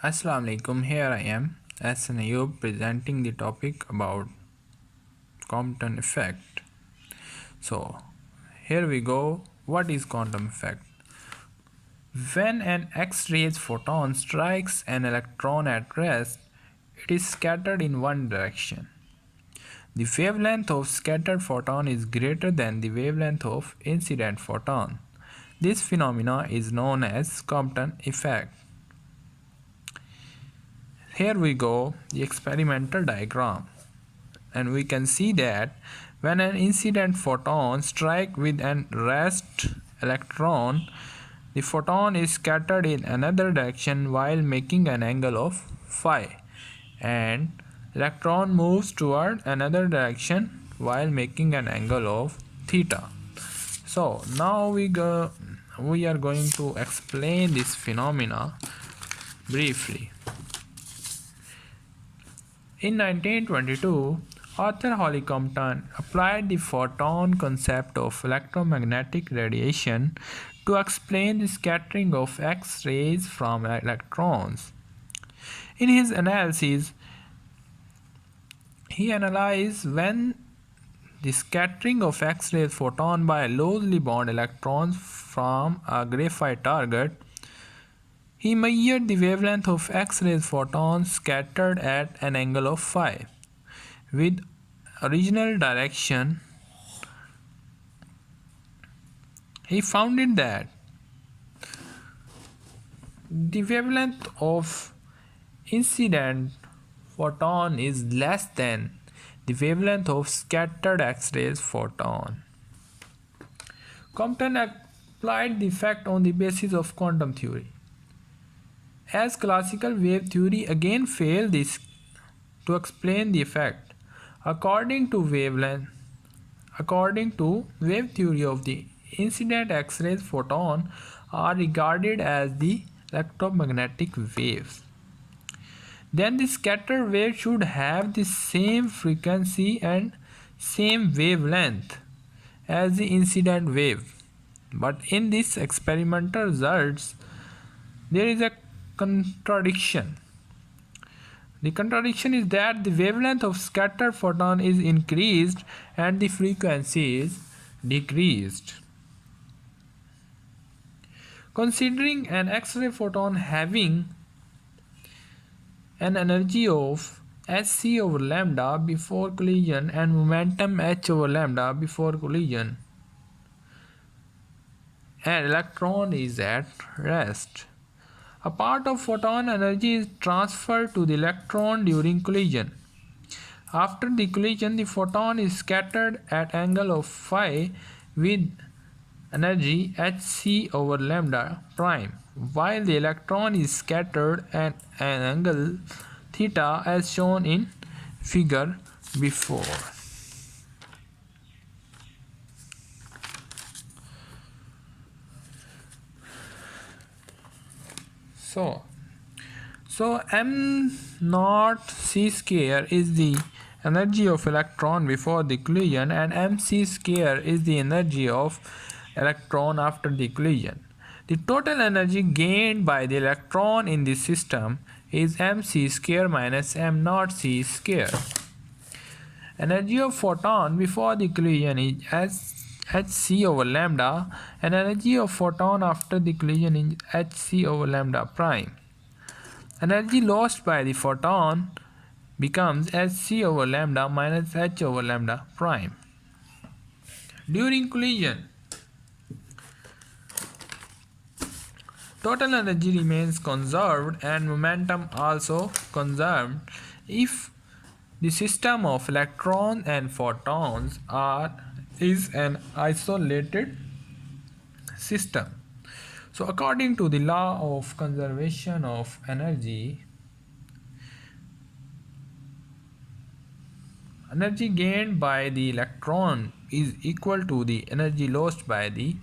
Assalamu alaikum. Here I am, Hassan Ayub, presenting the topic about Compton effect. So, here we go. What is quantum effect? When an X-rays photon strikes an electron at rest, it is scattered in one direction. The wavelength of scattered photon is greater than the wavelength of incident photon. This phenomena is known as Compton effect. Here we go, the experimental diagram, and we can see that when an incident photon strikes with an rest electron, the photon is scattered in another direction while making an angle of phi, and electron moves toward another direction while making an angle of theta. So now we are going to explain this phenomena briefly. In 1922, Arthur Holly Compton applied the photon concept of electromagnetic radiation to explain the scattering of X-rays from electrons. In his analysis, he analyzed when the scattering of X-ray photon by loosely bound electrons from a graphite target. He measured the wavelength of X-ray photons scattered at an angle of phi with original direction. He found that the wavelength of incident photon is less than the wavelength of scattered X-rays photon. Compton applied the fact on the basis of quantum theory. As classical wave theory again failed this to explain the effect, according to wave theory of the incident X-rays photon are regarded as the electromagnetic waves. Then the scattered wave should have the same frequency and same wavelength as the incident wave. But in this experimental results, there is a contradiction. The contradiction is that the wavelength of scattered photon is increased and the frequency is decreased. Considering an X-ray photon having an energy of hc over lambda before collision and momentum h over lambda before collision, an electron is at rest. A part of photon energy is transferred to the electron during collision. After the collision, the photon is scattered at angle of phi with energy hc over lambda prime, while the electron is scattered at an angle theta as shown in figure before. So m naught c square is the energy of electron before the collision and mc square is the energy of electron after the collision. The total energy gained by the electron in this system is mc square minus m naught c square. Energy of photon before the collision is hc over lambda and energy of photon after the collision is hc over lambda prime. Energy lost by the photon becomes hc over lambda minus h over lambda prime. During collision, total energy remains conserved and momentum also conserved if the system of electrons and photons is an isolated system. So according to the law of conservation of energy, energy gained by the electron is equal to the energy lost by the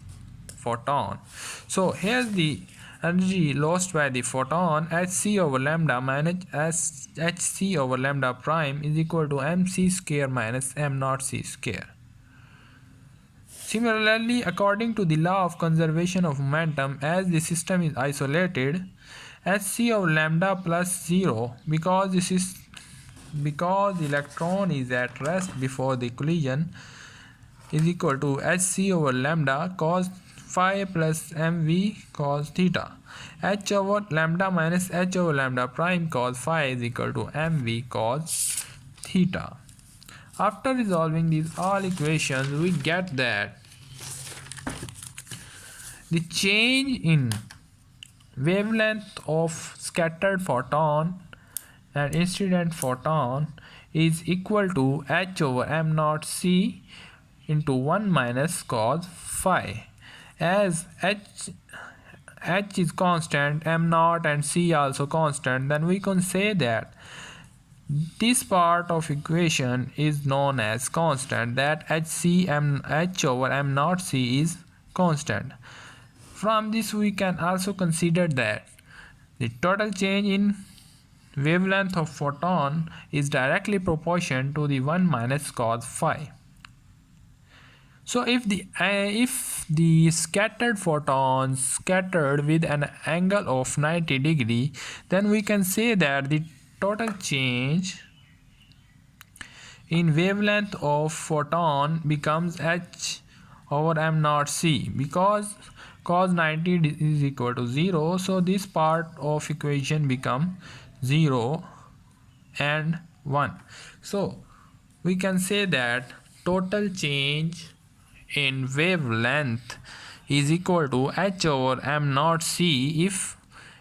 photon. So here's the energy lost by the photon, hc over lambda minus hc over lambda prime is equal to mc square minus m naught c square. Similarly, according to the law of conservation of momentum, as the system is isolated, hc of lambda plus 0, because electron is at rest before the collision, is equal to hc over lambda cos phi plus mv cos theta. H over lambda minus h over lambda prime cos phi is equal to mv cos theta. After resolving these all equations, we get that the change in wavelength of scattered photon and incident photon is equal to h over m naught c into 1 minus cos phi. As h is constant, m naught and c also constant, then we can say that this part of equation is known as constant, that h over m naught c is constant. From this we can also consider that the total change in wavelength of photon is directly proportional to the 1 minus cos phi. So if the scattered photons scattered with an angle of 90 degree, then we can say that the total change in wavelength of photon becomes h over m naught c, because cos 90 is equal to 0, so this part of equation become 0 and 1. So we can say that total change in wavelength is equal to h over m naught c if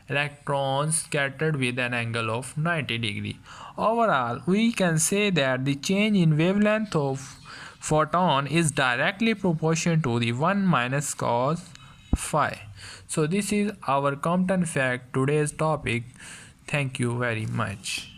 electrons scattered with an angle of 90 degree. Overall, we can say that the change in wavelength of photon is directly proportional to the 1 minus cos phi. So this is our Compton fact, today's topic. Thank you very much.